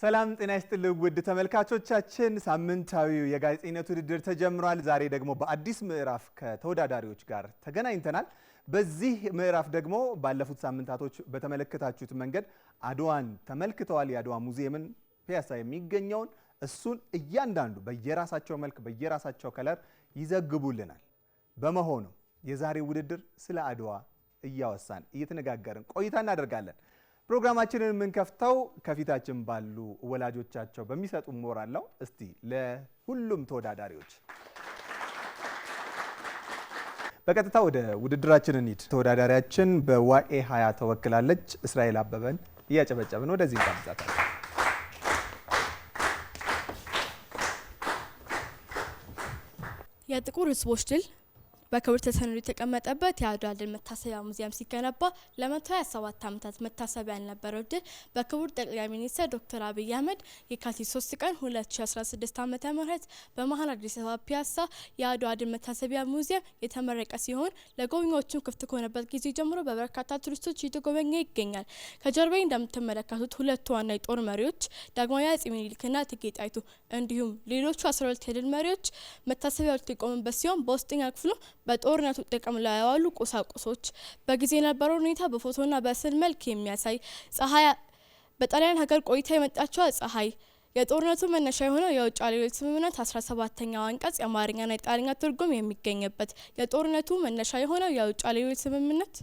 ሰላም ጤና ይስጥልኝ ውድ ተመልካቾቻችን ሳምንታዊው የጋዜጠኝነት ውድድር ተጀምሯል። ዛሬ ደግሞ በአዲስ ምዕራፍ ከተወዳዳሪዎች ጋር ተገናኝተናል። በዚህ ምዕራፍ ደግሞ ባለፉት ሳምንታቶች በተመለከታችሁት መንገድ አድዋን ተመልክተዋል። የአድዋ ሙዚየምን ፒያሳ የሚገኘውን እሱን እያንዳንዱ በየራሳቸው መልክ በየራሳቸው ከለር ይዘግቡልናል። በመሆኑ የዛሬው ውድድር ስለ አድዋ እያወሳን እየተነጋገርን ቆይታ እናደርጋለን። ፕሮግራማችንን የምንከፍተው ከፊታችን ባሉ ወላጆቻቸው በሚሰጡ ሞራል ነው። እስቲ ለሁሉም ተወዳዳሪዎች በቀጥታ ወደ ውድድራችን እንሂድ። ተወዳዳሪያችን በዋኤ 20 ተወክላለች። እስራኤል አበበን እያጨበጨብን ወደዚህ እንጋብዛታለን። የጥቁር ሕዝቦች ድል በክብር ተሰንዶ የተቀመጠበት የአድዋ ድል መታሰቢያ ሙዚየም ሲገነባ ለ127 ዓመታት መታሰቢያ ያልነበረው ድል በክቡር ጠቅላይ ሚኒስትር ዶክተር አብይ አህመድ የካቲት 3 ቀን 2016 ዓ.ም በመሃል አዲስ አበባ ፒያሳ የአድዋ ድል መታሰቢያ ሙዚየም የተመረቀ ሲሆን ለጎብኚዎቹም ክፍት ከሆነበት ጊዜ ጀምሮ በበርካታ ቱሪስቶች እየተጎበኘ ይገኛል። ከጀርባዬ እንደምትመለከቱት ሁለቱ ዋና የጦር መሪዎች ዳግማዊ አፄ ምኒልክና እቴጌ ጣይቱ እንዲሁም ሌሎቹ 12 የድል መሪዎች መታሰቢያው የተቆመበት ሲሆን በውስጠኛ ክፍሉ በጦርነቱ ጥቅም ላይ ያዋሉ ቁሳቁሶች በጊዜ የነበረው ሁኔታ በፎቶና በስዕል መልክ የሚያሳይ ፀሐይ በጣሊያን ሀገር ቆይታ የመጣችው ፀሐይ የጦርነቱ መነሻ የሆነው የውጫሌ ውል ስምምነት 17ኛው አንቀጽ የአማርኛና የጣሊያንኛ ትርጉም የሚገኝበት የጦርነቱ መነሻ የሆነው የውጫሌ ውል ስምምነት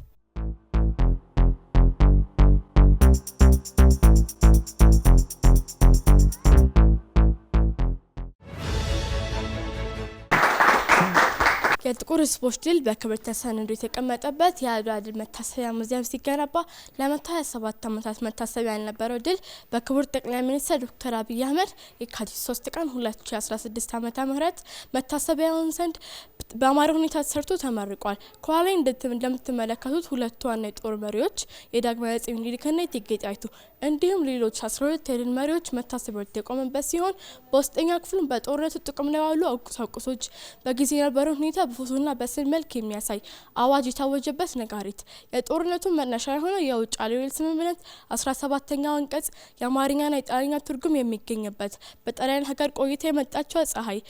የጥቁር ሕዝቦች ድል በክብር ተሰንዶ የተቀመጠበት የአድዋ ድል መታሰቢያ ሙዚየም ሲገነባ ለ127 ዓመታት መታሰቢያ ያልነበረው ድል በክቡር ጠቅላይ ሚኒስትር ዶክተር አብይ አህመድ የካቲት 3 ቀን 2016 ዓ.ም መታሰቢያውን ዘንድ በአማረ ሁኔታ ተሰርቶ ተመርቋል። ከኋላ እንደምትመለከቱት ሁለቱ ዋና የጦር መሪዎች የዳግማዊ አፄ ምኒልክና የእቴጌ ጣይቱ እንዲሁም ሌሎች 12 የድል መሪዎች መታሰቢያው የተቆመበት ሲሆን በውስጠኛ ክፍሉ በጦርነቱ ጥቅም ላይ ያሉ ቁሳቁሶች በጊዜ የነበረው ሁኔታ በፎቶና በስዕል መልክ የሚያሳይ አዋጅ የታወጀበት ነጋሪት የጦርነቱ መነሻ የሆነው የውጫሌ ውል ስምምነት 17ኛው አንቀጽ የአማርኛና የጣሊያንኛ ትርጉም የሚገኝበት በጣሊያን ሀገር ቆይታ የመጣችው ፀሐይ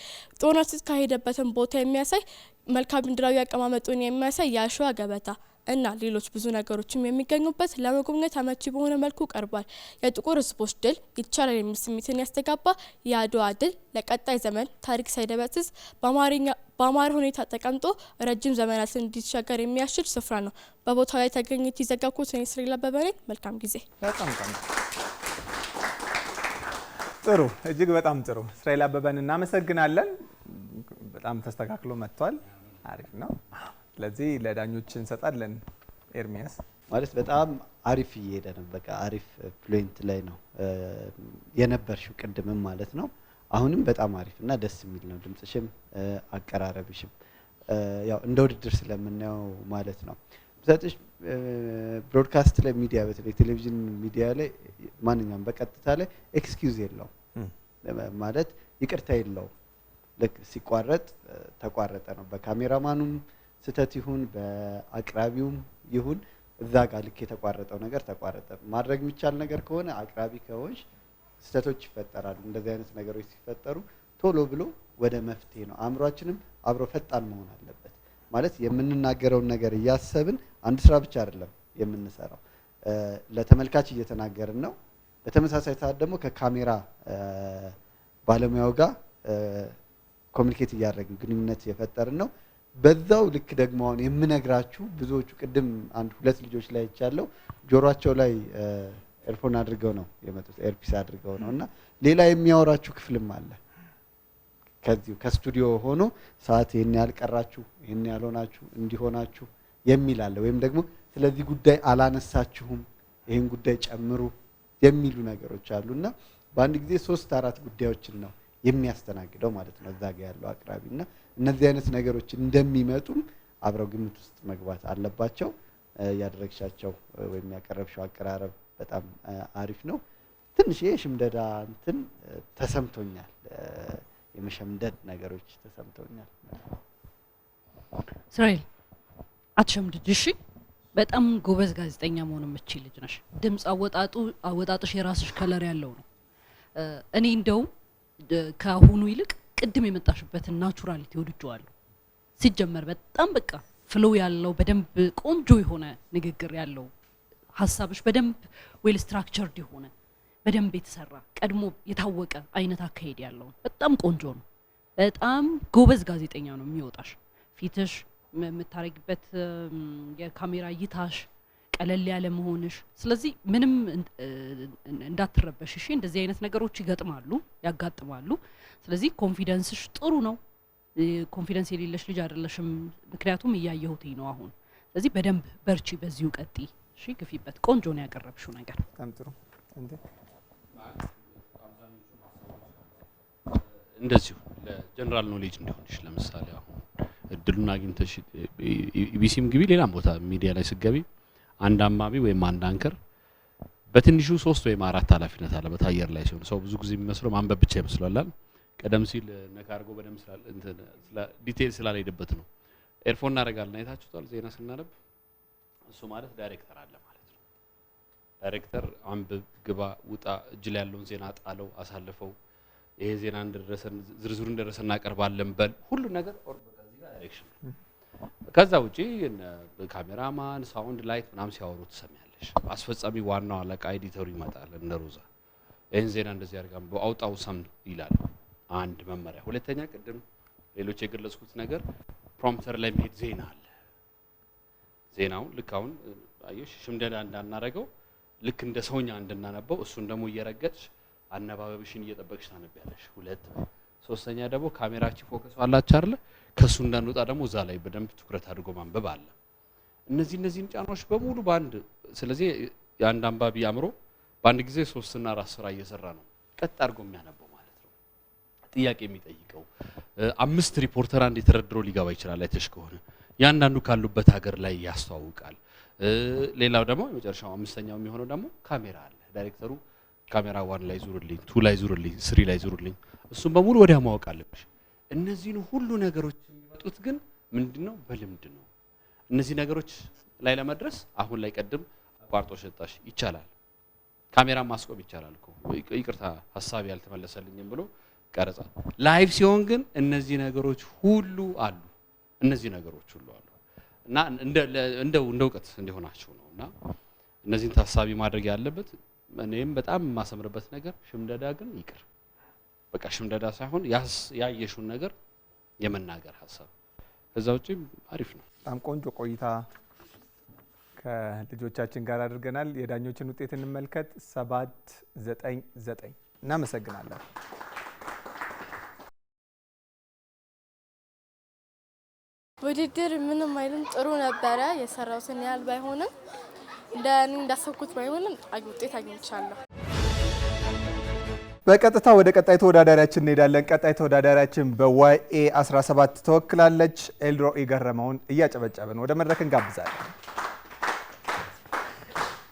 ጦርነቱ የተካሄደበትን ቦታ የሚያሳይ መልክዓ ምድራዊ አቀማመጡን የሚያሳይ የአሸዋ ገበታ እና ሌሎች ብዙ ነገሮችም የሚገኙበት ለመጎብኘት አመቺ በሆነ መልኩ ቀርቧል። የጥቁር ሕዝቦች ድል ይቻላል የሚል ስሜትን ያስተጋባ የአድዋ ድል ለቀጣይ ዘመን ታሪክ ሳይደበዝዝ በአማረ ሁኔታ ተቀምጦ ረጅም ዘመናትን እንዲሻገር የሚያስችል ስፍራ ነው። በቦታው ላይ ተገኝቼ የዘገብኩት እኔ እስራኤል አበበ ነኝ። መልካም ጊዜ። በጣም ጥሩ፣ እጅግ በጣም ጥሩ። እስራኤል አበበን እናመሰግናለን። በጣም ተስተካክሎ መጥቷል። አሪፍ ነው። ስለዚህ ለዳኞች እንሰጣለን። ኤርሚያስ ማለት በጣም አሪፍ እየሄደ ነው። በቃ አሪፍ ፍሉዌንት ላይ ነው የነበርሽው ቅድምም ማለት ነው። አሁንም በጣም አሪፍ እና ደስ የሚል ነው ድምጽሽም አቀራረብሽም ያው እንደ ውድድር ስለምናየው ማለት ነው። ብዛትሽ ብሮድካስት ላይ ሚዲያ በተለይ ቴሌቪዥን ሚዲያ ላይ ማንኛውም በቀጥታ ላይ ኤክስኪውዝ የለው ማለት ይቅርታ የለው። ልክ ሲቋረጥ ተቋረጠ ነው። በካሜራማኑም ስተት ይሁን በአቅራቢውም ይሁን እዛ ጋር ልክ የተቋረጠው ነገር ተቋረጠ። ማድረግ የሚቻል ነገር ከሆነ አቅራቢ ከሆንሽ ስተቶች ይፈጠራሉ። እንደዚህ አይነት ነገሮች ሲፈጠሩ ቶሎ ብሎ ወደ መፍትሄ ነው። አእምሯችንም አብሮ ፈጣን መሆን አለበት። ማለት የምንናገረውን ነገር እያሰብን አንድ ስራ ብቻ አይደለም የምንሰራው። ለተመልካች እየተናገርን ነው። በተመሳሳይ ሰዓት ደግሞ ከካሜራ ባለሙያው ጋር ኮሙኒኬት እያደረግን ግንኙነት የፈጠርን ነው። በዛው ልክ ደግሞ አሁን የምነግራችሁ ብዙዎቹ ቅድም አንድ ሁለት ልጆች ላይ ይቻለው ጆሮአቸው ላይ ኤርፎን አድርገው ነው የመጡት፣ ኤርፒስ አድርገው ነው እና ሌላ የሚያወራችሁ ክፍልም አለ። ከዚሁ ከስቱዲዮ ሆኖ ሰዓት ይሄን ያልቀራችሁ ይሄን ያልሆናችሁ እንዲሆናችሁ የሚል አለ። ወይም ደግሞ ስለዚህ ጉዳይ አላነሳችሁም ይሄን ጉዳይ ጨምሩ የሚሉ ነገሮች አሉና በአንድ ጊዜ 3-4 ጉዳዮችን ነው የሚያስተናግደው ማለት ነው እዛ ጋር ያለው አቅራቢና እነዚህ አይነት ነገሮች እንደሚመጡም አብረው ግምት ውስጥ መግባት አለባቸው። ያደረግሻቸው ወይም ያቀረብሽው አቀራረብ በጣም አሪፍ ነው። ትንሽ የሽምደዳ እንትን ተሰምቶኛል፣ የመሸምደድ ነገሮች ተሰምቶኛል። እስራኤል አትሸምድድ እሺ። በጣም ጎበዝ ጋዜጠኛ መሆን የምትችል ልጅ ነሽ። ድምጽ አወጣጥሽ የራስሽ ከለር ያለው ነው። እኔ እንደው ከአሁኑ ይልቅ ቅድም የመጣሽበትን ናቹራሊቲ ወድጄዋለሁ። ሲጀመር በጣም በቃ ፍሎ ያለው በደንብ ቆንጆ የሆነ ንግግር ያለው ሐሳብሽ በደንብ ዌል ስትራክቸርድ የሆነ በደንብ የተሰራ ቀድሞ የታወቀ አይነት አካሄድ ያለው በጣም ቆንጆ ነው። በጣም ጎበዝ ጋዜጠኛ ነው የሚወጣሽ። ፊትሽ የምታረግበት የካሜራ እይታሽ ቀለል ያለ መሆንሽ። ስለዚህ ምንም እንዳትረበሽ እሺ። እንደዚህ አይነት ነገሮች ይገጥማሉ ያጋጥማሉ። ስለዚህ ኮንፊደንስሽ ጥሩ ነው። ኮንፊደንስ የሌለሽ ልጅ አይደለሽም፣ ምክንያቱም እያየሁት ነው አሁን። ስለዚህ በደንብ በርቺ፣ በዚሁ ቀጥይ እሺ። ግፊበት። ቆንጆ ነው ያቀረብሽው ነገር። በጣም ጥሩ። እንደዚሁ ለጀነራል ኖሌጅ እንዲሆንሽ ለምሳሌ አሁን እድሉን አግኝተሽ ኢቢሲም ግቢ ሌላም ቦታ ሚዲያ ላይ ስገቢ አንድ አማቢ ወይም አንድ አንከር በትንሹ 3 ወይም 4 ኃላፊነት አለበት አየር ላይ ሲሆን ሰው ብዙ ጊዜ የሚመስለው ማንበብ ብቻ ይመስላል። ቀደም ሲል ነካርጎ በደም ስላል እንትን ስለ ዲቴል ስላልሄደበት ነው። ኤርፎን እናደርጋለን አይታችሁታል። ዜና ስናነብ እሱ ማለት ዳይሬክተር አለ ማለት ነው። ዳይሬክተር አንብብ፣ ግባ፣ ውጣ፣ እጅ ላይ ያለውን ዜና ጣለው፣ አሳልፈው፣ ይሄ ዜና እንደደረሰን ዝርዝሩን እንደደረሰን እናቀርባለን በል ሁሉ ነገር ኦርጋናይዝ ዳይሬክሽን። ከዛ ውጪ ካሜራማን፣ ሳውንድ፣ ላይት ምናምን ሲያወሩ ትሰሚያለሽ። አስፈጻሚ ዋናው አለቃ ኤዲተሩ ይመጣል እነ ሮዛ ይሄን ዜና እንደዚህ አድርጋም በአውጣው ሰም ይላል። አንድ መመሪያ። ሁለተኛ ቅድም ሌሎች የገለጽኩት ነገር ፕሮምፕተር ላይ መሄድ ዜና አለ። ዜናውን ልክ አሁን አየሽ ሽምደዳ እንዳናረገው ልክ እንደ ሰውኛ እንድናነበው እሱን ደግሞ እየረገጥሽ አነባበብሽን እየጠበቅሽ ታነቢያለሽ። ሁለት ሶስተኛ ደግሞ ካሜራችን ፎከስ አላች አይደለ? ከሱ እንዳንወጣ ደግሞ እዛ ላይ በደንብ ትኩረት አድርጎ ማንበብ አለ። እነዚህን ጫናዎች በሙሉ ባንድ ስለዚህ የአንድ አንባቢ አእምሮ ባንድ ጊዜ 3 እና 4 ስራ እየሰራ ነው ቀጥ አድርጎ የሚያነበው ማለት ነው። ጥያቄ የሚጠይቀው 5 ሪፖርተር አንድ የተረድሮ ሊገባ ይችላል አይተሽ ከሆነ ያንዳንዱ ካሉበት ሀገር ላይ ያስተዋውቃል። ሌላው ደግሞ የመጨረሻው አምስተኛው የሚሆነው ደግሞ ካሜራ አለ። ዳይሬክተሩ ካሜራ 1 ላይ ዙርልኝ፣ 2 ላይ ዙርልኝ፣ 3 ላይ ዙርልኝ እሱም በሙሉ ወዲያ ማወቅ አለብሽ። እነዚህን ሁሉ ነገሮች የሚመጡት ግን ምንድነው? በልምድ ነው። እነዚህ ነገሮች ላይ ለመድረስ አሁን ላይ ቀድም አቋርጦ ሸጣሽ ይቻላል። ካሜራ ማስቆም ይቻላል እኮ ይቅርታ ሐሳብ ያልተመለሰልኝም ብሎ ቀረጻ። ላይቭ ሲሆን ግን እነዚህ ነገሮች ሁሉ አሉ። እነዚህ ነገሮች ሁሉ አሉ እና እንደ እውቀት እንዲሆናችሁ ነውና እነዚህን ታሳቢ ማድረግ ያለበት። እኔም በጣም የማሰምርበት ነገር ሽምደዳ ግን ይቅር። በቃ ሽምደዳ ሳይሆን ያየሽውን ነገር የመናገር ሐሳብ። ከዛ ውጪ አሪፍ ነው። በጣም ቆንጆ ቆይታ ከልጆቻችን ጋር አድርገናል። የዳኞችን ውጤት እንመልከት። 7-9-9 እናመሰግናለን። ውድድር ምንም አይልም፣ ጥሩ ነበረ። የሰራሁትን ያህል ባይሆንም እንደኔ እንዳሰብኩት ባይሆንም ውጤት አግኝቻለሁ። በቀጥታ ወደ ቀጣይ ተወዳዳሪያችን እንሄዳለን። ቀጣይ ተወዳዳሪያችን በዋይኤ 17 ተወክላለች። ኤልሮኢ ገረመውን እያጨበጨብን ወደ መድረክ እንጋብዛለን።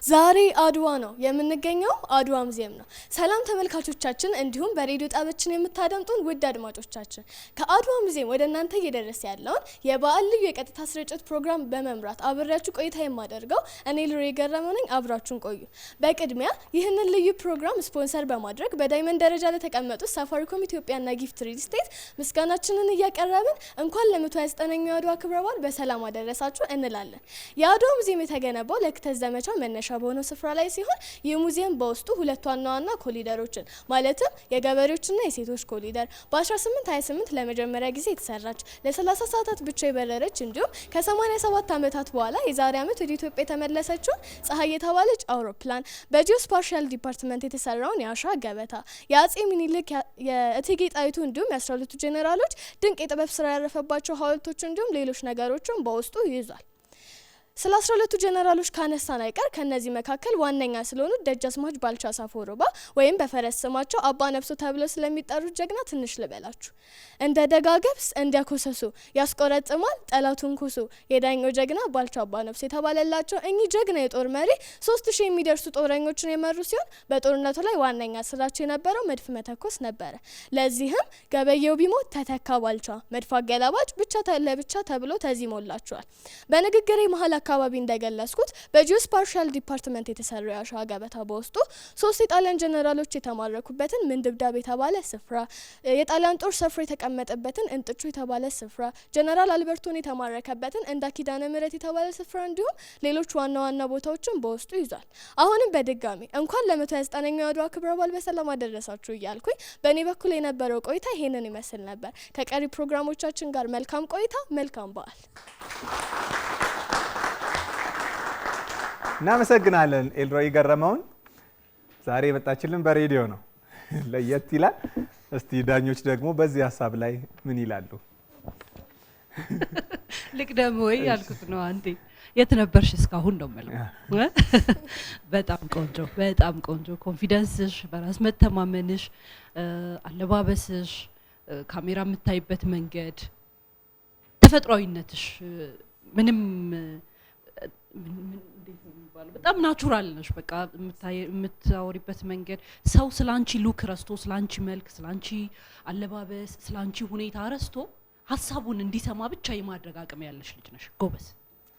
ዛሬ አድዋ ነው የምንገኘው፣ አድዋ ሙዚየም ነው። ሰላም ተመልካቾቻችን፣ እንዲሁም በሬዲዮ ጣቢያችን የምታደምጡን ውድ አድማጮቻችን፣ ከአድዋ ሙዚየም ወደ እናንተ እየደረሰ ያለውን የበዓል ልዩ የቀጥታ ስርጭት ፕሮግራም በመምራት አብሬያችሁ ቆይታ የማደርገው እኔ ኤልሮኢ ገረመው ነኝ። አብራችሁን ቆዩ። በቅድሚያ ይህንን ልዩ ፕሮግራም ስፖንሰር በማድረግ በዳይመንድ ደረጃ ለተቀመጡት ሳፋሪኮም ኢትዮጵያና ጊፍት ሪል ስቴት ምስጋናችንን እያቀረብን እንኳን ለ129ኛው የአድዋ ክብረ በዓል በሰላም አደረሳችሁ እንላለን። የአድዋ ሙዚየም የተገነባው ለክተት ዘመቻ መነሻ በሆነው ስፍራ ላይ ሲሆን ይህ ሙዚየም በውስጡ 2 ዋና ዋና ኮሊደሮችን ማለትም የገበሬዎችና የሴቶች ኮሊደር በ1828 ለመጀመሪያ ጊዜ የተሰራች ለ30 ሰዓታት ብቻ የበረረች እንዲሁም ከ87 ዓመታት በኋላ የዛሬ ዓመት ወደ ኢትዮጵያ የተመለሰችውን ፀሐይ የተባለች አውሮፕላን በጂኦስፓሻል ዲፓርትመንት የተሰራውን የአሻ ገበታ የአጼ ሚኒሊክ የእቴጌ ጣይቱ እንዲሁም የ12ቱ ጄኔራሎች ድንቅ የጥበብ ስራ ያረፈባቸው ሐውልቶች እንዲሁም ሌሎች ነገሮችን በውስጡ ይዟል። ስለ 12ቱ ጀነራሎች ካነሳን አይቀር ከነዚህ መካከል ዋነኛ ስለሆኑት ደጃዝማች ባልቻ ሳፎሮባ ወይም በፈረስ ስማቸው አባ ነፍሶ ተብለው ስለሚጠሩት ጀግና ትንሽ ልበላችሁ። እንደ ደጋገብስ እንደ ኩሰሱ ያስቆረጥማል ጠላቱን ኩሱ የዳኛው ጀግና ባልቻ አባ ነፍሶ የተባለላቸው እኚህ ጀግና የጦር መሪ 3000 የሚደርሱ ጦረኞችን የመሩ ሲሆን በጦርነቱ ላይ ዋነኛ ስራቸው የነበረው መድፍ መተኮስ ነበረ። ለዚህም ገበየው ቢሞት ተተካ ባልቻ መድፍ አገላባጭ ብቻ ለብቻ ተብሎ ተዚሞላቸዋል። በንግግሬ መሀል አካባቢ እንደገለጽኩት በጂኦስፓሻል ዲፓርትመንት የተሰራው የአሸዋ ገበታ በውስጡ 3 የጣሊያን ጀነራሎች የተማረኩበትን ምንድብዳብ የተባለ ስፍራ፣ የጣሊያን ጦር ሰፍሮ የተቀመጠበትን እንጥቹ የተባለ ስፍራ፣ ጀነራል አልበርቶን የተማረከበትን እንዳ ኪዳነ ምህረት የተባለ ስፍራ እንዲሁም ሌሎች ዋና ዋና ቦታዎችን በውስጡ ይዟል። አሁንም በድጋሚ እንኳን ለ129ኛው የአድዋ ክብረ በዓል በሰላም አደረሳችሁ እያልኩኝ በእኔ በኩል የነበረው ቆይታ ይሄንን ይመስል ነበር። ከቀሪ ፕሮግራሞቻችን ጋር መልካም ቆይታ፣ መልካም በዓል። እናመሰግናለን ኤልሮይ ገረመውን። ዛሬ የመጣችልን በሬዲዮ ነው፣ ለየት ይላል። እስቲ ዳኞች ደግሞ በዚህ ሀሳብ ላይ ምን ይላሉ? ልቅደም ወይ ያልኩት ነው። አንዴ የት ነበርሽ እስካሁን ነው ማለት በጣም ቆንጆ፣ በጣም ቆንጆ። ኮንፊደንስሽ፣ በራስ መተማመንሽ፣ አለባበስሽ፣ ካሜራ የምታይበት መንገድ፣ ተፈጥሯዊነትሽ ምንም በጣም ናቹራል ነሽ። በቃ የምታወሪበት መንገድ ሰው ስላንቺ ሉክ ረስቶ ስላንቺ መልክ፣ ስላንቺ አለባበስ፣ ስላንቺ ሁኔታ ረስቶ ሀሳቡን እንዲሰማ ብቻ የማድረግ አቅም ያለሽ ልጅ ነሽ። ጎበዝ።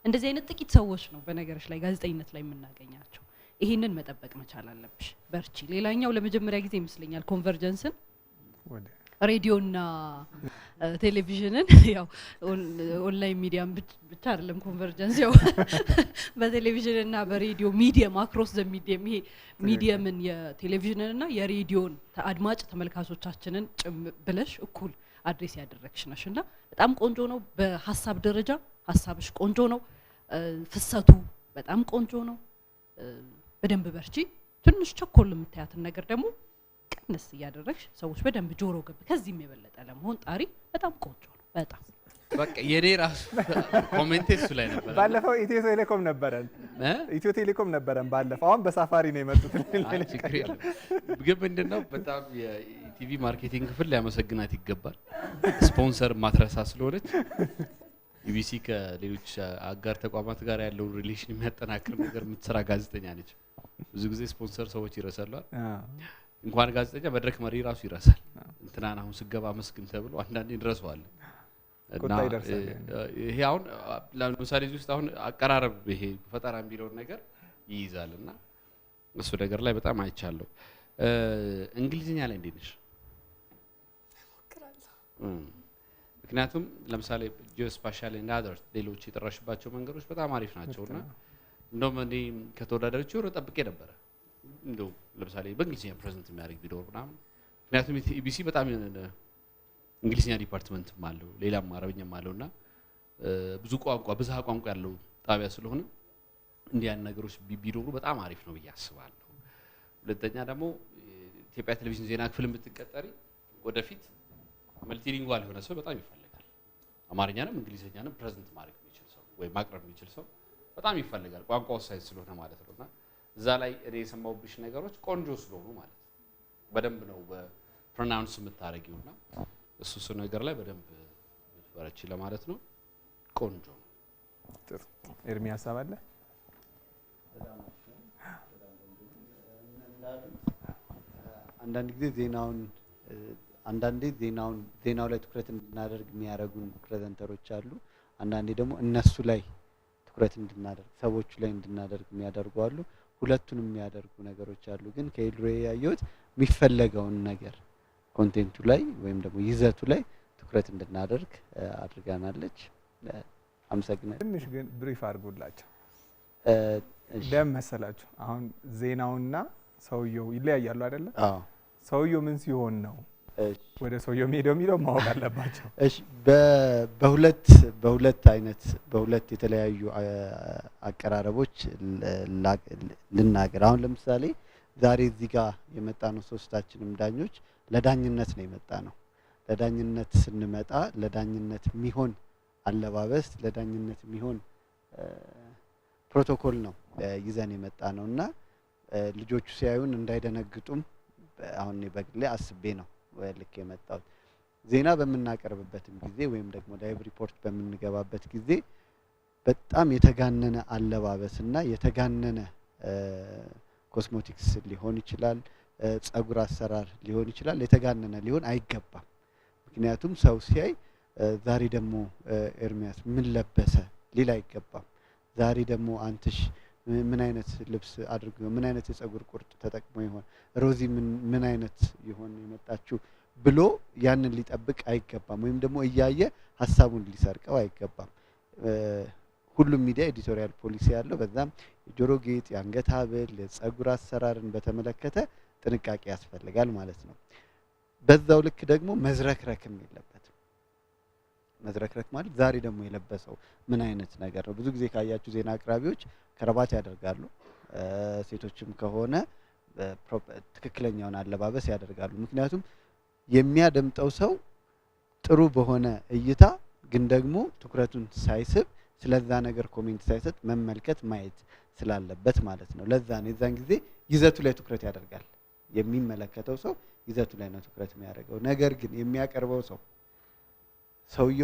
እንደዚህ አይነት ጥቂት ሰዎች ነው በነገርሽ ላይ ጋዜጠኝነት ላይ የምናገኛቸው። ይሄንን መጠበቅ መቻል አለብሽ። በርቺ። ሌላኛው ለመጀመሪያ ጊዜ ይመስለኛል ኮንቨርጀንስን ሬዲዮና ቴሌቪዥንን ያው ኦንላይን ሚዲያም ብቻ አይደለም ኮንቨርጀንስ ያው በቴሌቪዥንና በሬዲዮ ሚዲየም አክሮስ ዘ ሚዲየም ይሄ ሚዲየምን የቴሌቪዥንና የሬዲዮን አድማጭ ተመልካቾቻችንን ብለሽ እኩል አድሬስ ያደረግሽ ነሽና በጣም ቆንጆ ነው። በሐሳብ ደረጃ ሐሳብሽ ቆንጆ ነው። ፍሰቱ በጣም ቆንጆ ነው። በደንብ በርቺ። ትንሽ ቸኮል የምታያትን ነገር ደግሞ ቀንስ እያደረግሽ ሰዎች በደንብ ጆሮ ገብ ከዚህም የበለጠ ለመሆን ጣሪ። በጣም ቆንጆ ነው። በጣም በቃ የኔ ራሱ ኮሜንት እሱ ላይ ነበር። ባለፈው ኢትዮ ቴሌኮም ነበረን ባለፈው። አሁን በሳፋሪ ነው የመጡት። ግን ምንድነው በጣም የቲቪ ማርኬቲንግ ክፍል ሊያመሰግናት ይገባል። ስፖንሰር ማትረሳ ስለሆነች ኢቢሲ ከሌሎች አጋር ተቋማት ጋር ያለውን ሪሌሽን የሚያጠናክር ነገር የምትሰራ ጋዜጠኛ ነች። ብዙ ጊዜ ስፖንሰር ሰዎች ይረሳሉ። እንኳን ጋዜጠኛ መድረክ መሪ ራሱ ይረሳል። እንትናን አሁን ስገባ መስግን ተብሎ አንዳንዴ እንረሳዋለን። እና ይሄ አሁን ለምሳሌ እዚህ ውስጥ አሁን አቀራረብ ይሄ ፈጠራ የሚለውን ነገር ይይዛልና እሱ ነገር ላይ በጣም አይቻለሁ። እንግሊዝኛ ላይ እንዴት ነሽ? ምክንያቱም ለምሳሌ ጂኦስፓሻል እና አዘር ሌሎች የጠራሽባቸው መንገዶች በጣም አሪፍ ናቸውና እንደውም እኔ ከተወዳዳሪዎች ወሮ ጠብቄ ነበር እንደው ለምሳሌ በእንግሊዝኛ ፕሬዘንት የሚያደርግ ቪዲዮ ምናምን። ምክንያቱም ኢቢሲ በጣም እንግሊዝኛ ዲፓርትመንትም አለው ሌላም አረብኛም አለውና ብዙ ቋንቋ ብዝሃ ቋንቋ ያለው ጣቢያ ስለሆነ እንዲያን ነገሮች ቢኖሩ በጣም አሪፍ ነው ብዬ አስባለሁ። ሁለተኛ ደግሞ ኢትዮጵያ ቴሌቪዥን ዜና ክፍል የምትቀጠሪ ወደፊት መልቲሊንጓል የሆነ ሰው በጣም ይፈልጋል። አማርኛንም እንግሊዝኛንም ፕሬዘንት ማድረግ የሚችል ሰው ወይ ማቅረብ የሚችል ሰው በጣም ይፈልጋል። ቋንቋው ሳይንስ ስለሆነ ማለት ነውና እዛ ላይ እኔ የሰማሁብሽ ነገሮች ቆንጆ ስለሆኑ ማለት በደንብ ነው በፕሮናውንስ የምታረጊውና እሱ ነገር ላይ በደንብ በረቺ ለማለት ነው። ቆንጆ ነው። ጥሩ ኤርሚ ሀሳብ አለ? አንዳንድ ጊዜ ዜናው ላይ ትኩረት እንድናደርግ የሚያደርጉን ፕሬዘንተሮች አሉ። አንዳንዴ ደግሞ እነሱ ላይ ትኩረት እንድናደርግ ሰዎቹ ላይ እንድናደርግ የሚያደርጉ አሉ። ሁለቱንም የሚያደርጉ ነገሮች አሉ። ግን ከኤልሮይ ያየሁት የሚፈለገውን ነገር ኮንቴንቱ ላይ ወይም ደግሞ ይዘቱ ላይ ትኩረት እንድናደርግ አድርጋናለች። አመሰግናለሁ። ትንሽ ግን ብሪፍ አድርጉላቸው። ደም መሰላችሁ አሁን ዜናውና ሰውየው ይለያያሉ አይደለ? አዎ። ሰውየው ምን ሲሆን ነው ወደ ሰውየው ሄደው የሚለው ማወቅ አለባቸው። እሺ፣ በሁለት የተለያዩ አቀራረቦች ልናገር። አሁን ለምሳሌ ዛሬ እዚህ ጋር የመጣ ነው ሶስታችንም ዳኞች ለዳኝነት ነው የመጣ ነው። ለዳኝነት ስንመጣ ለዳኝነት የሚሆን አለባበስ፣ ለዳኝነት የሚሆን ፕሮቶኮል ነው ይዘን የመጣ ነውና ልጆቹ ሲያዩን እንዳይደነግጡም አሁን እኔ በግሌ አስቤ ነው ልክ የመጣው። ዜና በምናቀርብበትም ጊዜ ወይም ደግሞ ላይቭ ሪፖርት በምንገባበት ጊዜ በጣም የተጋነነ አለባበስና የተጋነነ ኮስሞቲክስ ሊሆን ይችላል፣ ጸጉር አሰራር ሊሆን ይችላል። የተጋነነ ሊሆን አይገባም። ምክንያቱም ሰው ሲያይ ዛሬ ደግሞ ኤርሚያስ ምን ለበሰ ሊል አይገባም። ዛሬ ደግሞ አንትሽ ምን አይነት ልብስ አድርጎ ምን አይነት የጸጉር ቁርጥ ተጠቅሞ ይሆን፣ ሮዚ ምን አይነት ይሆን የመጣችው ብሎ ያንን ሊጠብቅ አይገባም። ወይም ደግሞ እያየ ሐሳቡን ሊሰርቀው አይገባም። ሁሉም ሚዲያ ኤዲቶሪያል ፖሊሲ ያለው በዛም የጆሮ ጌጥ፣ የአንገት ሐብል፣ የጸጉር አሰራርን በተመለከተ ጥንቃቄ ያስፈልጋል ማለት ነው። በዛው ልክ ደግሞ መዝረክረክም የለበትም። መዝረክረክ ማለት ዛሬ ደግሞ የለበሰው ምን አይነት ነገር ነው። ብዙ ጊዜ ካያችሁ ዜና አቅራቢዎች ከረባት ያደርጋሉ። ሴቶችም ከሆነ ትክክለኛውን አለባበስ ያደርጋሉ። ምክንያቱም የሚያደምጠው ሰው ጥሩ በሆነ እይታ ግን ደግሞ ትኩረቱን ሳይስብ ስለዛ ነገር ኮሜንት ሳይሰጥ መመልከት ማየት ስላለበት ማለት ነው። ለዛ ነው የዛን ጊዜ ይዘቱ ላይ ትኩረት ያደርጋል። የሚመለከተው ሰው ይዘቱ ላይ ነው ትኩረት የሚያደርገው። ነገር ግን የሚያቀርበው ሰው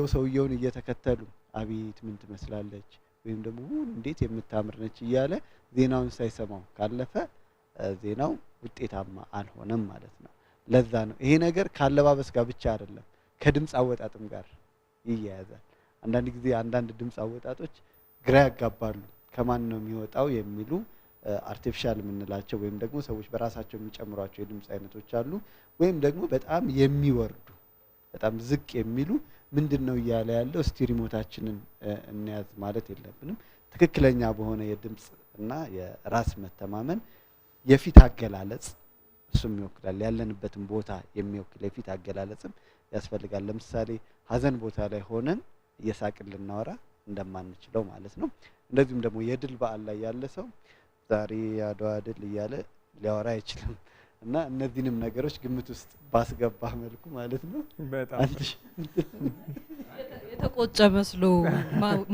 ሰውየውን እየተከተሉ አቤት ምን ትመስላለች ወይም ደግሞ እንዴት የምታምር ነች እያለ ዜናውን ሳይሰማው ካለፈ ዜናው ውጤታማ አልሆነም ማለት ነው። ለዛ ነው ይሄ ነገር ካለባበስ ጋር ብቻ አይደለም ከድምጽ አወጣጥም ጋር ይያያዛል። አንዳንድ ጊዜ አንዳንድ ድምጽ አወጣጦች ግራ ያጋባሉ። ከማን ነው የሚወጣው የሚሉ አርቲፊሻል የምንላቸው ወይም ደግሞ ሰዎች በራሳቸው የሚጨምሯቸው የድምጽ አይነቶች አሉ። ወይም ደግሞ በጣም የሚወርዱ በጣም ዝቅ የሚሉ ምንድነው እያለ ያለው እስቲ ሪሞታችንን እንያዝ ማለት የለብንም። ትክክለኛ በሆነ የድምጽ እና የራስ መተማመን የፊት አገላለጽ እሱም ይወክላል። ያለንበትን ቦታ የሚወክል የፊት አገላለጽም ያስፈልጋል። ለምሳሌ ሀዘን ቦታ ላይ ሆነን እየሳቅን ልናወራ እንደማንችለው ማለት ነው። እንደዚሁም ደግሞ የድል በዓል ላይ ያለ ሰው ዛሬ አድዋ ድል እያለ ሊያወራ አይችልም። እና እነዚህንም ነገሮች ግምት ውስጥ ባስገባ መልኩ ማለት ነው። በጣም የተቆጨ መስሎ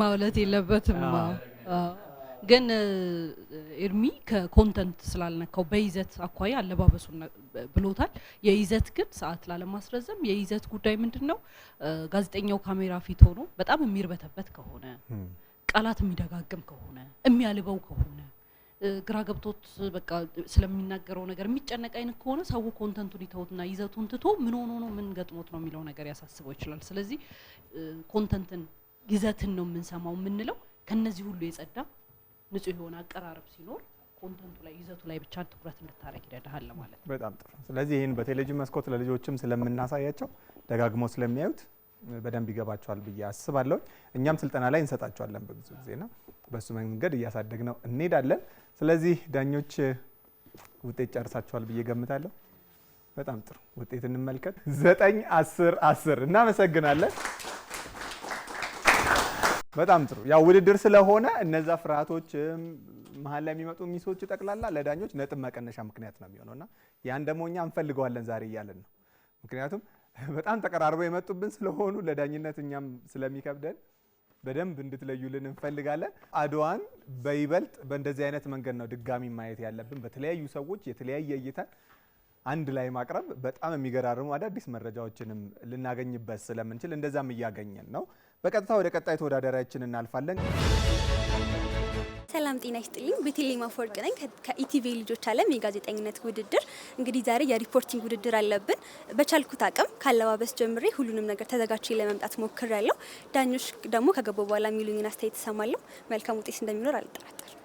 ማውለት የለበትም። ግን ኤርሚ ከኮንተንት ስላልነካው በይዘት አኳያ አለባበሱን ብሎታል። የይዘት ግን ሰዓት ላለማስረዘም የይዘት ጉዳይ ምንድነው? ጋዜጠኛው ካሜራ ፊት ሆኖ በጣም የሚርበተበት ከሆነ ቃላት የሚደጋግም ከሆነ የሚያልበው ከሆነ ግራ ገብቶት በቃ ስለሚናገረው ነገር የሚጨነቅ አይነት ከሆነ ሰው ኮንተንቱን ይተውትና ይዘቱን ትቶ ምን ሆኖ ነው ምን ገጥሞት ነው የሚለው ነገር ያሳስበው ይችላል። ስለዚህ ኮንተንትን ይዘትን ነው የምንሰማው የምንለው ከነዚህ ሁሉ የጸዳ ንጹህ የሆነ አቀራረብ ሲኖር ኮንተንቱ ላይ ይዘቱ ላይ ብቻ ትኩረት እንድታረግ ይረዳሃል ማለት ነው። በጣም ጥሩ። ስለዚህ ይሄን በቴሌቪዥን መስኮት ለልጆችም ስለምናሳያቸው ደጋግመው ስለሚያዩት በደንብ ይገባቸዋል ብዬ አስባለሁ። እኛም ስልጠና ላይ እንሰጣቸዋለን በብዙ ጊዜና በሱ መንገድ እያሳደግነው እንሄዳለን። ስለዚህ ዳኞች ውጤት ጨርሳቸዋል ብዬ ገምታለሁ። በጣም ጥሩ ውጤት እንመልከት። 9 10 10 እናመሰግናለን። በጣም ጥሩ። ያው ውድድር ስለሆነ እነዛ ፍርሃቶች መሀል ላይ የሚመጡ ሚሶች ጠቅላላ ለዳኞች ነጥብ መቀነሻ ምክንያት ነው የሚሆነውና ያን ደግሞ እኛ እንፈልገዋለን ዛሬ እያለን ነው። ምክንያቱም በጣም ተቀራርበው የመጡብን ስለሆኑ ለዳኝነት እኛም ስለሚከብደን በደንብ እንድትለዩልን እንፈልጋለን። አድዋን በይበልጥ በእንደዚህ አይነት መንገድ ነው ድጋሚ ማየት ያለብን። በተለያዩ ሰዎች የተለያየ እይታን አንድ ላይ ማቅረብ በጣም የሚገራርሙ አዳዲስ መረጃዎችንም ልናገኝበት ስለምንችል እንደዛም እያገኘን ነው። በቀጥታ ወደ ቀጣይ ተወዳዳሪያችን እናልፋለን። ሰላም ጤና ይስጥልኝ። ቤተልሔም አፈወርቅ ነኝ ከኢቲቪ ልጆች ዓለም የጋዜጠኝነት ውድድር። እንግዲህ ዛሬ የሪፖርቲንግ ውድድር አለብን። በቻልኩት አቅም ካለባበስ ጀምሬ ሁሉንም ነገር ተዘጋጅቼ ለመምጣት ሞክሬያለሁ። ዳኞች ደግሞ ከገቡ በኋላ የሚሉኝን አስተያየት እሰማለሁ። መልካም ውጤት እንደሚኖር አልጠራጠርም።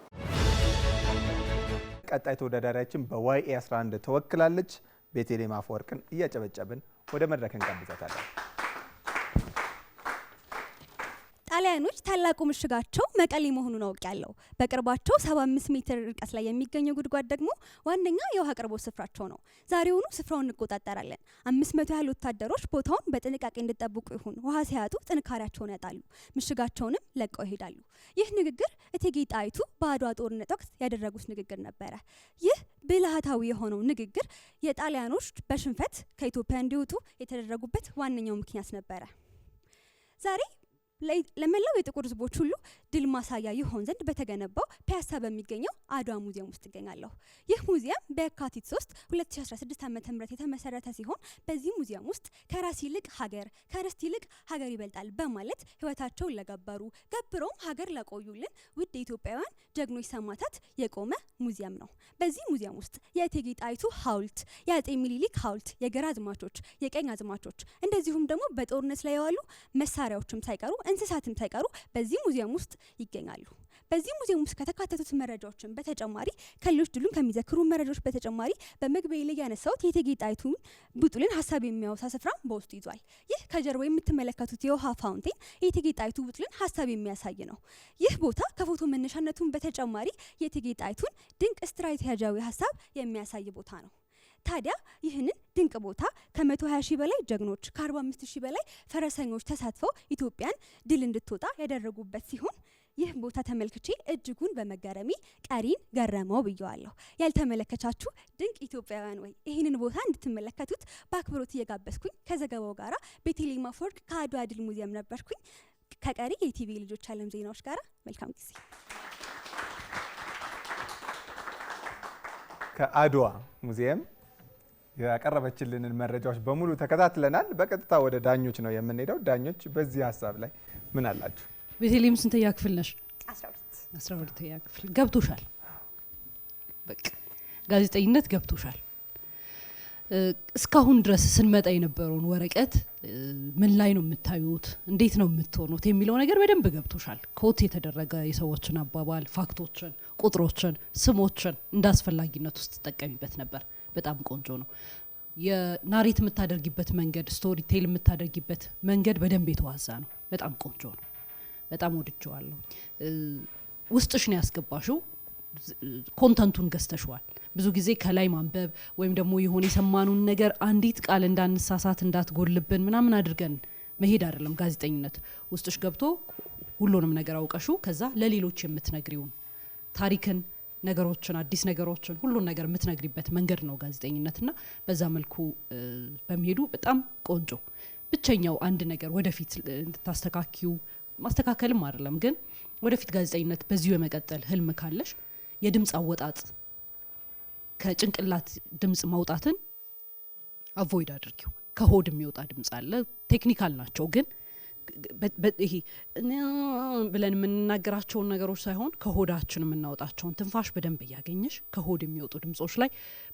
ቀጣይ ተወዳዳሪያችን በዋይኤ 11 ተወክላለች። ቤተልሔም አፈወርቅን እያጨበጨብን ወደ መድረክ እንጋብዛታለን። ጣሊያኖች ታላቁ ምሽጋቸው መቀሌ መሆኑን አውቃለሁ። በቅርባቸው 75 ሜትር ርቀት ላይ የሚገኘው ጉድጓድ ደግሞ ዋነኛ የውሃ አቅርቦት ስፍራቸው ነው። ዛሬውኑ ስፍራውን እንቆጣጠራለን። 500 ያህል ወታደሮች ቦታውን በጥንቃቄ እንዲጠብቁ ይሁን። ውሃ ሲያጡ ጥንካሬያቸውን ያጣሉ፣ ምሽጋቸውንም ለቀው ይሄዳሉ። ይህ ንግግር እቴጌ ጣይቱ በአድዋ ጦርነት ወቅት ያደረጉት ንግግር ነበረ። ይህ ብልሃታዊ የሆነው ንግግር የጣሊያኖች በሽንፈት ከኢትዮጵያ እንዲወጡ የተደረጉበት ዋነኛው ምክንያት ነበረ። ዛሬ ለመላው የጥቁር ሕዝቦች ሁሉ ድል ማሳያ ይሆን ዘንድ በተገነባው ፒያሳ በሚገኘው አድዋ ሙዚየም ውስጥ እገኛለሁ። ይህ ሙዚየም በየካቲት 3 2016 ዓ.ም የተመሰረተ ሲሆን በዚህ ሙዚየም ውስጥ ከራስ ይልቅ ሀገር፣ ከርስት ይልቅ ሀገር ይበልጣል በማለት ህይወታቸውን ለገበሩ ገብረውም ሀገር ለቆዩልን ውድ ኢትዮጵያውያን ጀግኖች ሰማዕታት የቆመ ሙዚየም ነው። በዚህ ሙዚየም ውስጥ የእቴጌ ጣይቱ ሐውልት፣ የአጼ ሚኒሊክ ሐውልት፣ የግራዝማቾች፣ የቀኝ አዝማቾች እንደዚሁም ደግሞ በጦርነት ላይ የዋሉ መሳሪያዎችም ሳይቀሩ እንስሳትም ሳይቀሩ በዚህ ሙዚየም ውስጥ ይገኛሉ። በዚህ ሙዚየም ውስጥ ከተካተቱት መረጃዎችን በተጨማሪ ከሌሎች ድሉን ከሚዘክሩ መረጃዎች በተጨማሪ በመግቢያ ላይ ያነሳሁት የእቴጌ ጣይቱን ብጡልን ሀሳብ የሚያወሳ ስፍራ በውስጡ ይዟል። ይህ ከጀርባ የምትመለከቱት የውሃ ፋውንቴን የእቴጌ ጣይቱ ብጡልን ሀሳብ የሚያሳይ ነው። ይህ ቦታ ከፎቶ መነሻነቱን በተጨማሪ የእቴጌ ጣይቱን ድንቅ ስትራቴጂያዊ ሀሳብ የሚያሳይ ቦታ ነው። ታዲያ ይህንን ድንቅ ቦታ ከ120 ሺህ በላይ ጀግኖች ከ45 ሺህ በላይ ፈረሰኞች ተሳትፈው ኢትዮጵያን ድል እንድትወጣ ያደረጉበት ሲሆን ይህ ቦታ ተመልክቼ እጅጉን በመገረሜ ቀሪን ገረመው ብየዋለሁ። ያልተመለከታችሁ ድንቅ ኢትዮጵያውያን ወይ ይህንን ቦታ እንድትመለከቱት በአክብሮት እየጋበዝኩኝ ከዘገባው ጋራ ቤተልሔም አፈወርቅ ከአድዋ ድል ሙዚየም ነበርኩኝ። ከቀሪ የኢቲቪ ልጆች ዓለም ዜናዎች ጋራ መልካም ጊዜ። ከአድዋ ሙዚየም ያቀረበችልንን መረጃዎች በሙሉ ተከታትለናል። በቀጥታ ወደ ዳኞች ነው የምንሄደው። ዳኞች በዚህ ሀሳብ ላይ ምን አላችሁ? ቤተልሔም ስንተኛ ክፍል ነሽ? 12ኛ ክፍል። ገብቶሻል። በቃ ጋዜጠኝነት ገብቶሻል። እስካሁን ድረስ ስንመጣ የነበረውን ወረቀት ምን ላይ ነው የምታዩት፣ እንዴት ነው የምትሆኑት የሚለው ነገር በደንብ ገብቶሻል። ኮት የተደረገ የሰዎችን አባባል፣ ፋክቶችን፣ ቁጥሮችን፣ ስሞችን እንደ አስፈላጊነት ውስጥ ተጠቀሚበት ነበር። በጣም ቆንጆ ነው። የናሬት የምታደርጊበት መንገድ፣ ስቶሪ ቴል የምታደርጊበት መንገድ በደንብ የተዋዛ ነው። በጣም ቆንጆ ነው። በጣም ወድጀዋለሁ። ውስጥሽ ነው ያስገባሽው፣ ኮንተንቱን ገዝተሽዋል። ብዙ ጊዜ ከላይ ማንበብ ወይም ደግሞ የሆነ የሰማኑን ነገር አንዲት ቃል እንዳንሳሳት እንዳትጎልብን ምናምን አድርገን መሄድ አይደለም ጋዜጠኝነት። ውስጥሽ ገብቶ ሁሉንም ነገር አውቀሹ ከዛ ለሌሎች የምትነግሪውን ታሪክን፣ ነገሮችን፣ አዲስ ነገሮችን ሁሉን ነገር የምትነግሪበት መንገድ ነው ጋዜጠኝነትና በዛ መልኩ በመሄዱ በጣም ቆንጆ። ብቸኛው አንድ ነገር ወደፊት እንድታስተካክዩ ማስተካከልም አይደለም ግን ወደፊት ጋዜጠኝነት በዚሁ የመቀጠል ህልም ካለሽ የድምጽ አወጣጥ ከጭንቅላት ድምጽ ማውጣትን አቮይድ አድርጊው። ከሆድ የሚወጣ ድምጽ አለ፣ ቴክኒካል ናቸው ግን ይሄ ብለን የምንናገራቸውን ነገሮች ሳይሆን ከሆዳችን የምናወጣቸውን ትንፋሽ በደንብ እያገኘሽ ከሆድ የሚወጡ ድምጾች ላይ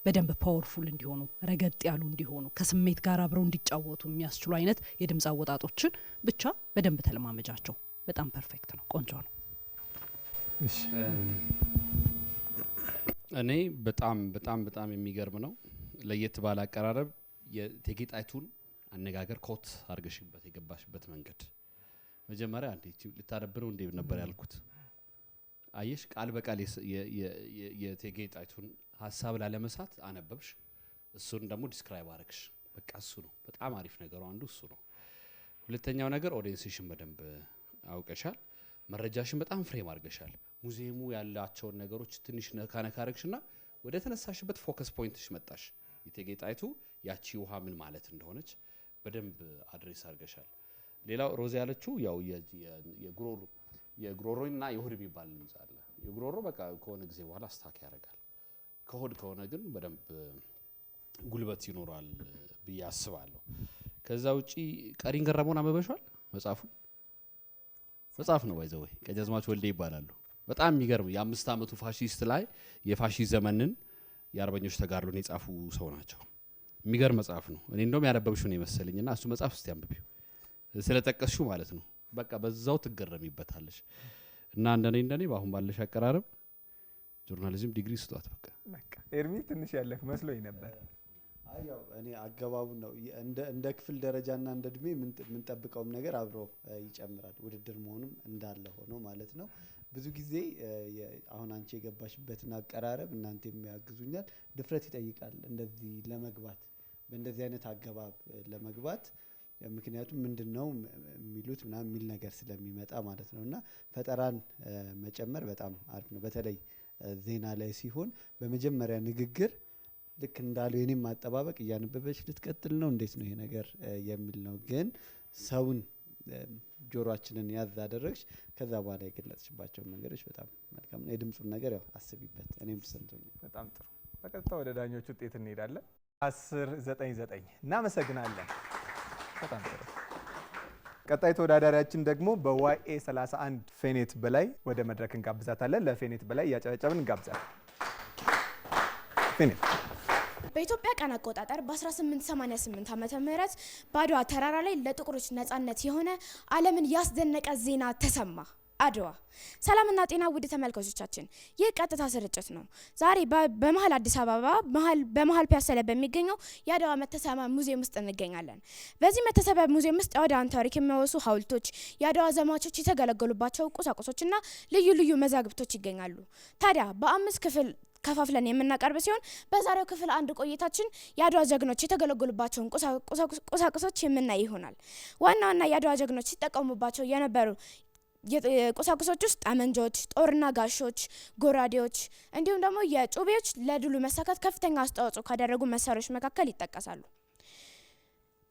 በደንብ ፓወርፉል እንዲሆኑ፣ ረገጥ ያሉ እንዲሆኑ፣ ከስሜት ጋር አብረው እንዲጫወቱ የሚያስችሉ አይነት የድምጽ አወጣጦችን ብቻ በደንብ ተለማመጃቸው። በጣም ፐርፌክት ነው፣ ቆንጆ ነው። እኔ በጣም የሚገርም ነው። ለየት ባለ አቀራረብ የእቴጌ ጣይቱን አነጋገር ኮት አርገሽበት የገባሽበት መንገድ መጀመሪያ እንዴት ልታረብረው እንዴ ነበር ያልኩት። አየሽ ቃል በቃል የእቴጌ ጣይቱን ሀሳብ ላለመሳት አነበብሽ፣ እሱን ደግሞ ዲስክራይብ አረግሽ። በቃ እሱ ነው በጣም አሪፍ ነገሩ፣ አንዱ እሱ ነው። ሁለተኛው ነገር ኦዲየንስሽን በደንብ አውቀሻል፣ መረጃሽን በጣም ፍሬም አርገሻል። ሙዚየሙ ያላቸውን ነገሮች ትንሽ ነካ አረግሽና ወደ ተነሳሽበት ፎከስ ፖይንትሽ መጣሽ። የእቴጌ ጣይቱ ያቺ ውሃ ምን ማለት እንደሆነች በደንብ አድሬስ አርገሻል። ሌላው ሮዚ ያለችው ያው የጉሮሮና የሆድ የሚባል ድምጽ አለ። የጉሮሮ በቃ ከሆነ ጊዜ በኋላ ስታክ ያደርጋል። ከሆድ ከሆነ ግን በደንብ ጉልበት ይኖራል ብዬ አስባለሁ። ከዛ ውጪ ቀሪን ገረመውን አንብበሻል? መጽሐፍ ነው ባይዘው ቀጃዝማች ወልዴ ይባላሉ። በጣም የሚገርም የ5 አመቱ ፋሺስት ላይ የፋሺስት ዘመንን የአርበኞች ተጋድሎን የጻፉ ሰው ናቸው። የሚገርም መጽሐፍ ነው። እኔ እንደውም ያነበብሽው ነው የመሰለኝና እሱ መጽሐፍ እስቲ አንብቢው ስለጠቀስሽው ማለት ነው። በቃ በዛው ትገረሚበታለሽ። እና እንደኔ ባሁን ባለሽ አቀራረብ ጆርናሊዝም ዲግሪ ስጧት። በቃ ኤርሚ ትንሽ ያለክ መስሎኝ ነበር። ያው እኔ አገባቡ ነው እንደ ክፍል ደረጃና እንደ እድሜ ምን ጠብቀውም ነገር አብሮ ይጨምራል። ውድድር መሆኑም እንዳለ ሆኖ ማለት ነው። ብዙ ጊዜ አሁን አንቺ የገባሽበትን አቀራረብ እናንተ የሚያግዙኛል ድፍረት ይጠይቃል እንደዚህ ለመግባት በእንደዚህ አይነት አገባብ ለመግባት። ምክንያቱም ምንድነው የሚሉት ምናምን የሚል ነገር ስለሚመጣ ማለት ነውና ፈጠራን መጨመር በጣም አሪፍ ነው። በተለይ ዜና ላይ ሲሆን በመጀመሪያ ንግግር ልክ እንዳለው የኔም ማጠባበቅ እያነበበች ልትቀጥል ነው እንዴት ነው ይሄ ነገር የሚል ነው። ግን ሰውን ጆሮአችንን ያዝ አደረግሽ። ከዛ በኋላ የገለጽሽባቸው መንገዶች በጣም መልካም ነው። የድምጹን ነገር ያው አስቢበት። እኔም ተሰምቶኛል። በጣም ጥሩ። በቀጥታ ወደ ዳኞች ውጤት እንሄዳለን። 10-9-9 እናመሰግናለን። በጣም ጥሩ። ቀጣይ ተወዳዳሪያችን ደግሞ በዋይኤ 31 ፌኔት በላይ ወደ መድረክ እንጋብዛታለን። ለፌኔት በላይ እያጨበጨብን እንጋብዛለን። ፌኔት በኢትዮጵያ ቀን አቆጣጠር በ1888 ዓመተ ምህረት በአድዋ ተራራ ላይ ለጥቁሮች ነጻነት የሆነ ዓለምን ያስደነቀ ዜና ተሰማ። አድዋ። ሰላምና ጤና ውድ ተመልካቾቻችን፣ ይህ ቀጥታ ስርጭት ነው። ዛሬ በመሀል አዲስ አበባ በመሀል ፒያሳ ላይ በሚገኘው የአድዋ መታሰቢያ ሙዚየም ውስጥ እንገኛለን። በዚህ መታሰቢያ ሙዚየም ውስጥ የአድዋን ታሪክ የሚያወሱ ሐውልቶች፣ የአድዋ ዘማቾች የተገለገሉባቸው ቁሳቁሶችና ልዩ ልዩ መዛግብቶች ይገኛሉ። ታዲያ በ5 ክፍል ከፋፍለን የምናቀርብ ሲሆን በዛሬው ክፍል 1 ቆይታችን የአድዋ ጀግኖች የተገለገሉባቸውን ቁሳቁሶች የምናይ ይሆናል። ዋና ዋና የአድዋ ጀግኖች ሲጠቀሙባቸው የነበሩ ቁሳቁሶች ውስጥ ጠመንጃዎች፣ ጦርና ጋሾች፣ ጎራዴዎች እንዲሁም ደግሞ የጩቤዎች ለድሉ መሳካት ከፍተኛ አስተዋጽኦ ካደረጉ መሳሪያዎች መካከል ይጠቀሳሉ።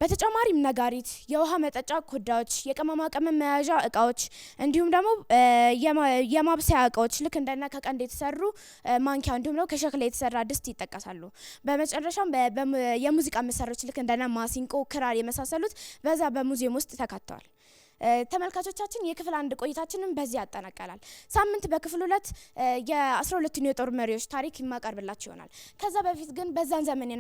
በተጨማሪም ነጋሪት፣ የውሃ መጠጫ ኮዳዎች፣ የቅመማ ቅመም መያዣ እቃዎች እንዲሁም ደግሞ የማብሰያ እቃዎች ልክ እንደነ ከቀንድ የተሰሩ ማንኪያ እንዲሁም ደግሞ ከሸክላ የተሰራ ድስት ይጠቀሳሉ። በመጨረሻም የሙዚቃ መሳሪያዎች ልክ እንደነ ማሲንቆ፣ ክራር የመሳሰሉት በዛ በሙዚየም ውስጥ ተካተዋል። ተመልካቾቻችን የክፍል 1 ቆይታችንን በዚህ ያጠናቀናል። ሳምንት በክፍል 2 የ12ቱን የጦር መሪዎች ታሪክ የማቀርብላችሁ ይሆናል። ከዛ በፊት ግን በዛን ዘመን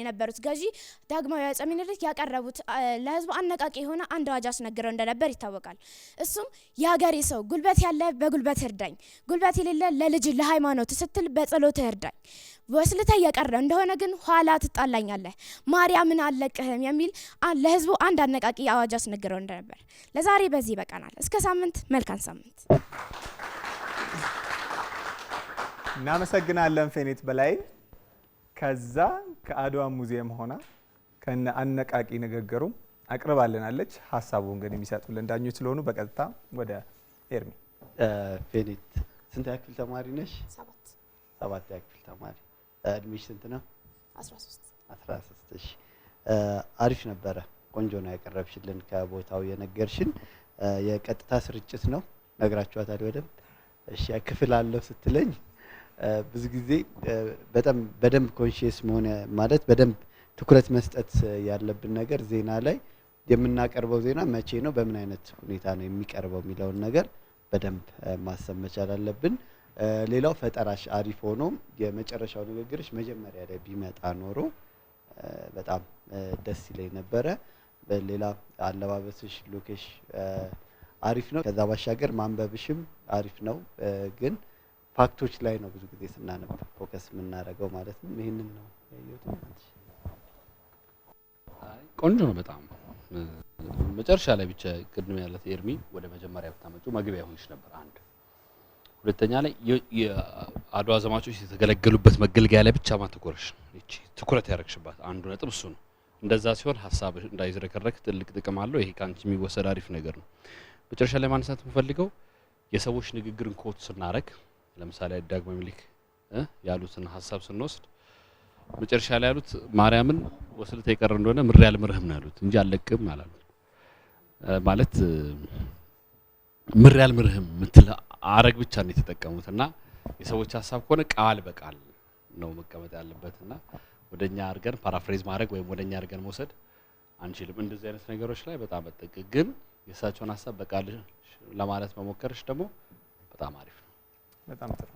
የነበሩት ገዢ ዳግማዊ አፄ ምኒልክ ያቀረቡት ለህዝቡ አነቃቂ የሆነ አንድ አዋጅ አስነግረው እንደነበር ይታወቃል። እሱም የሀገሬ ሰው ጉልበት ያለ በጉልበት እርዳኝ፣ ጉልበት የሌለ ለልጅ ለሃይማኖት ስትል በጸሎት እርዳኝ፣ ወስልተ የቀረ እንደሆነ ግን ኋላ ትጣላኛለህ፣ ማርያምን አለቅህም የሚል ለህዝቡ አንድ አነቃቂ አዋጅ አስነግረው እንደነበር። ለዛሬ በዚህ ይበቃናል። እስከ ሳምንት፣ መልካም ሳምንት። እናመሰግናለን ፌኔት በላይ። ከዛ ከአድዋ ሙዚየም ሆና ከነ አነቃቂ ንግግሩ አቅርባልናለች። ሀሳቡን ግን የሚሰጡልን ዳኞች ስለሆኑ በቀጥታ ወደ ኤርሚ። ፌኔት ስንት ያክል ተማሪ ነሽ? 7 ያክል ተማሪ። እድሜሽ ስንት ነው? 13። እሺ፣ አሪፍ ነበረ። ቆንጆ ነው ያቀረብሽልን። ከቦታው የነገርሽን የቀጥታ ስርጭት ነው ነግራችኋታል በደንብ። እሺ፣ ክፍል አለው ስትለኝ ብዙ ጊዜ በደንብ ኮንሺየስ መሆን ማለት በደንብ ትኩረት መስጠት ያለብን ነገር ዜና ላይ የምናቀርበው ዜና መቼ ነው በምን አይነት ሁኔታ ነው የሚቀርበው የሚለውን ነገር በደንብ ማሰብ መቻል አለብን። ሌላው ፈጠራሽ አሪፍ ሆኖ የመጨረሻው ንግግርሽ መጀመሪያ ላይ ቢመጣ ኖሮ በጣም ደስ ይለኝ ነበረ። ሌላ አለባበስሽ፣ ሉክሽ አሪፍ ነው። ከዛ ባሻገር ማንበብሽም አሪፍ ነው። ግን ፋክቶች ላይ ነው ብዙ ጊዜ ስናነብ ፎከስ የምናደርገው ማለት ነው። ይሄንን ነው ያየሁት። ቆንጆ ነው በጣም። መጨረሻ ላይ ብቻ ቅድም ያለት ኤርሚ ወደ መጀመሪያ ብታመጡ መግቢያ ይሆንሽ ነበር አንድ። ሁለተኛ ላይ የአድዋ ዘማቾች የተገለገሉበት መገልገያ ላይ ብቻ ማተኮረሽ እቺ ትኩረት ያደረግሽባት አንዱ ነጥብ እሱ ነው። እንደዛ ሲሆን ሀሳብ እንዳይዝረከረክ ትልቅ ጥቅም አለው። ይሄ ካንቺ የሚወሰድ አሪፍ ነገር ነው። መጨረሻ ላይ ማንሳት የምፈልገው የሰዎች ንግግርን ኮት ስናረግ ለምሳሌ ዳግማዊ ምኒልክ ያሉትን ሀሳብ ስንወስድ መጨረሻ ላይ ያሉት ማርያምን ወስልተ የቀረ እንደሆነ ምሬ አልምርህም ነው ያሉት እንጂ አልለቅም አላሉት። ማለት ምሬ አልምርህም ምትል አረግ ብቻ ነው የተጠቀሙትና የሰዎች ሀሳብ ከሆነ ቃል በቃል ነው መቀመጥ ያለበትና ወደኛ አርገን ፓራፍሬዝ ማድረግ ወይም ወደኛ አርገን መውሰድ አንችልም። እንደዚህ አይነት ነገሮች ላይ በጣም በጥቅ ግን የሳቸውን ሀሳብ በቃል ለማለት መሞከርሽ ደግሞ በጣም አሪፍ ነው። በጣም ጥሩ።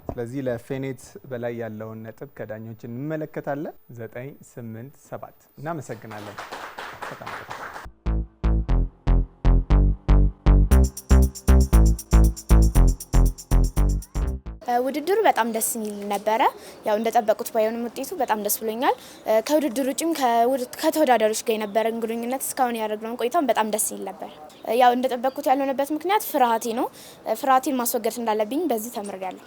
ስለዚህ ለፌኔት በላይ ያለውን ነጥብ ከዳኞች እንመለከታለን። 9-8-7 እናመሰግናለን። በጣም ጥሩ። ውድድሩ በጣም ደስ የሚል ነበረ። ያው እንደጠበቁት ባይሆንም ውጤቱ በጣም ደስ ብሎኛል። ከውድድሩ ውጭም ከተወዳዳሪዎች ጋር የነበረን ግንኙነት እስካሁን ያደረግነውን ቆይታም በጣም ደስ ይል ነበር። ያው እንደጠበቁት ያልሆነበት ምክንያት ፍርሃቴ ነው። ፍርሃቴን ማስወገድ እንዳለብኝ በዚህ ተምሬያለሁ።